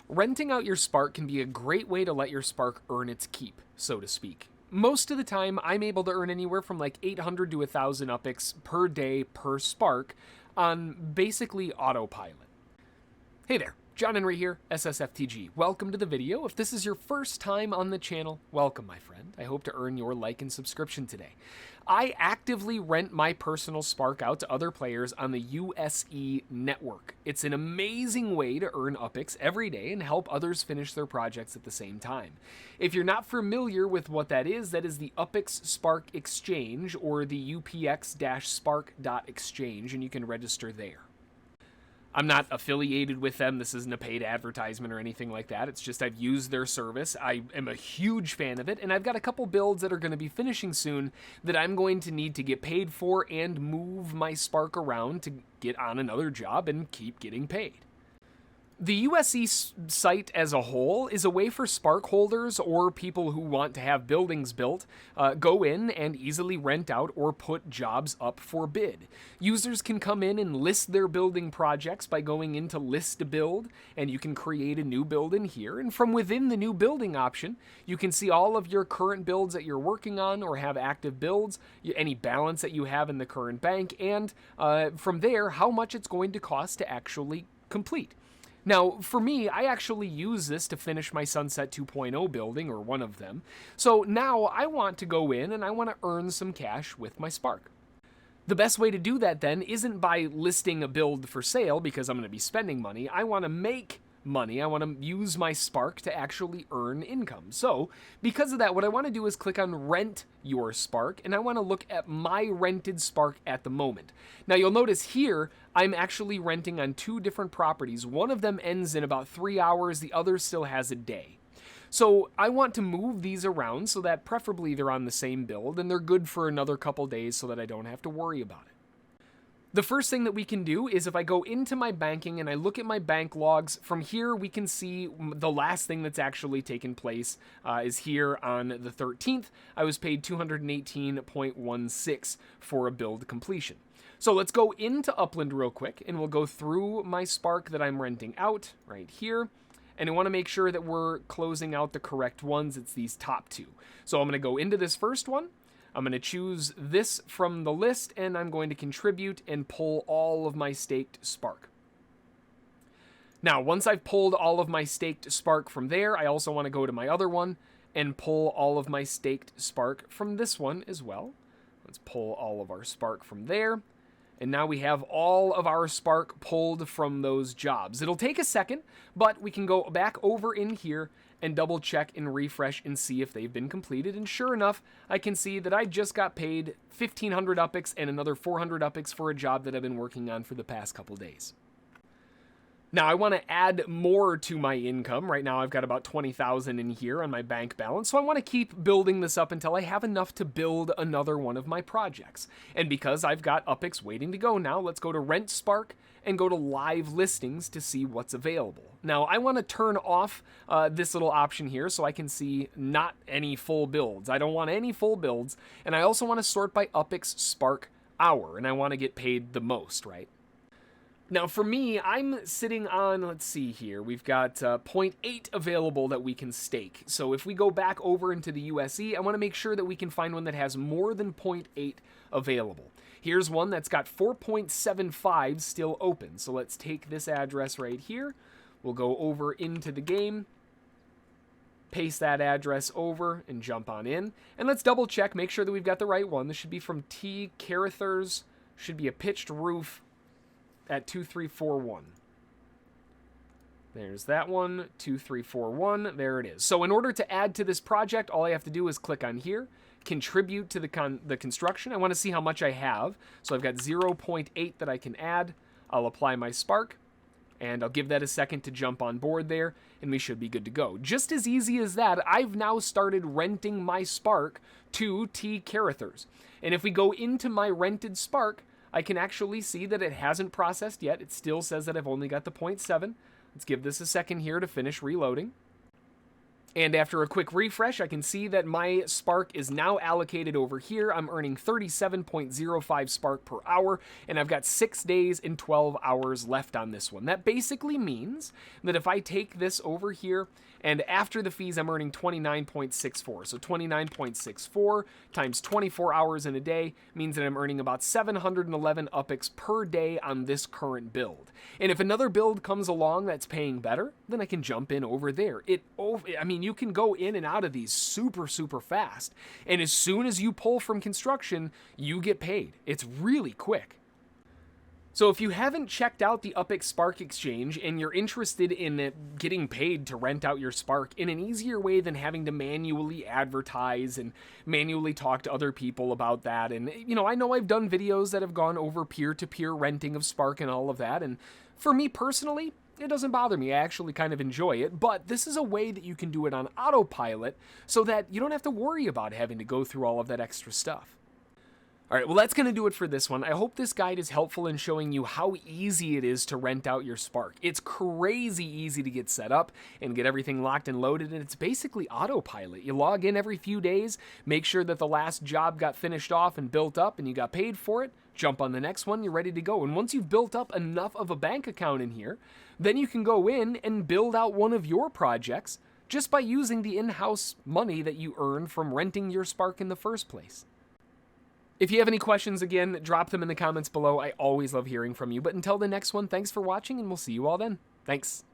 Renting out your Spark can be a great way to let your Spark earn its keep, so to speak. Most of the time, I'm able to earn anywhere from like 800 to 1,000 UPX per day per Spark on basically autopilot. Hey there, John Henry here, ssftg. Welcome to the video. If this is your first time on the channel, welcome my friend. I hope to earn your like and subscription today. I actively rent my personal Spark out to other players on the USE network. It's an amazing way to earn UPX every day and help others finish their projects at the same time. If you're not familiar with what that is the UPX Spark Exchange or the UPX Spark Exchange, and you can register there. I'm not affiliated with them. This isn't a paid advertisement or anything like that. It's just I've used their service. I am a huge fan of it, and I've got a couple builds that are going to be finishing soon that I'm going to need to get paid for and move my Spark around to get on another job and keep getting paid. The USE site as a whole is a way for Spark holders or people who want to have buildings built go in and easily rent out or put jobs up for bid. Users can come in and list their building projects by going into list a build, and you can create a new build in here. And from within the new building option, you can see all of your current builds that you're working on or have active builds, any balance that you have in the current bank, and from there, how much it's going to cost to actually complete. Now, for me, I actually use this to finish my Sunset 2.0 building, or one of them. So now I want to go in and I want to earn some cash with my Spark. The best way to do that then isn't by listing a build for sale because I'm going to be spending money. I want to make money. I want to use my Spark to actually earn income. So because of that, what I want to do is click on Rent Your Spark, and I want to look at my rented Spark at the moment. Now you'll notice here, I'm actually renting on two different properties. One of them ends in about 3 hours, the other still has a day. So I want to move these around so that preferably they're on the same build and they're good for another couple days so that I don't have to worry about it. The first thing that we can do is if I go into my banking and I look at my bank logs, from here we can see the last thing that's actually taken place is here on the 13th. I was paid 218.16 for a build completion. So let's go into Upland real quick and we'll go through my Spark that I'm renting out right here. And I want to make sure that we're closing out the correct ones. It's these top two. So I'm going to go into this first one. I'm going to choose this from the list, and I'm going to contribute and pull all of my staked Spark. Now, once I've pulled all of my staked Spark from there, I also want to go to my other one and pull all of my staked Spark from this one as well. Let's pull all of our Spark from there. And now we have all of our Spark pulled from those jobs. It'll take a second, but we can go back over in here and double check and refresh and see if they've been completed. And sure enough, I can see that I just got paid 1,500 UPX and another 400 UPX for a job that I've been working on for the past couple days. Now, I want to add more to my income. Right now, I've got about 20,000 in here on my bank balance, so I want to keep building this up until I have enough to build another one of my projects. And because I've got UPX waiting to go now, let's go to Rent Spark and go to Live Listings to see what's available. Now, I want to turn off this little option here so I can see not any full builds. I don't want any full builds, and I also want to sort by UPX Spark hour, and I want to get paid the most, right? Now, for me, I'm sitting on, let's see here, we've got 0.8 available that we can stake. So if we go back over into the USE, I want to make sure that we can find one that has more than 0.8 available. Here's one that's got 4.75 still open. So let's take this address right here. We'll go over into the game, paste that address over, and jump on in. And let's double check, make sure that we've got the right one. This should be from T. Carruthers, should be a pitched roof at 2341. There's that one, 2341, there it is. So in order to add to this project, all I have to do is click on here, contribute to the construction. I want to see how much I have. So I've got 0.8 that I can add. I'll apply my Spark, and I'll give that a second to jump on board there, and we should be good to go. Just as easy as that, I've now started renting my Spark to T. Carruthers. And if we go into my rented Spark, I can actually see that it hasn't processed yet. It still says that I've only got the 0.7. Let's give this a second here to finish reloading. And after a quick refresh, I can see that my Spark is now allocated over here. I'm earning 37.05 Spark per hour, and I've got 6 days and 12 hours left on this one. That basically means that if I take this over here, and after the fees, I'm earning 29.64. So 29.64 times 24 hours in a day means that I'm earning about 711 UPX per day on this current build. And if another build comes along that's paying better, then I can jump in over there. I mean, you can go in and out of these super fast. And as soon as you pull from construction, you get paid. It's really quick. So if you haven't checked out the UPX Spark Exchange and you're interested in getting paid to rent out your Spark in an easier way than having to manually advertise and manually talk to other people about that, and I know I've done videos that have gone over peer-to-peer renting of Spark and all of that, and for me personally, it doesn't bother me. I actually kind of enjoy it, but this is a way that you can do it on autopilot so that you don't have to worry about having to go through all of that extra stuff. Alright, well that's going to do it for this one. I hope this guide is helpful in showing you how easy it is to rent out your Spark. It's crazy easy to get set up and get everything locked and loaded, and it's basically autopilot. You log in every few days, make sure that the last job got finished off and built up and you got paid for it, jump on the next one, you're ready to go. And once you've built up enough of a bank account in here, then you can go in and build out one of your projects just by using the in-house money that you earn from renting your Spark in the first place. If you have any questions, again, drop them in the comments below. I always love hearing from you. But until the next one, thanks for watching, and we'll see you all then. Thanks.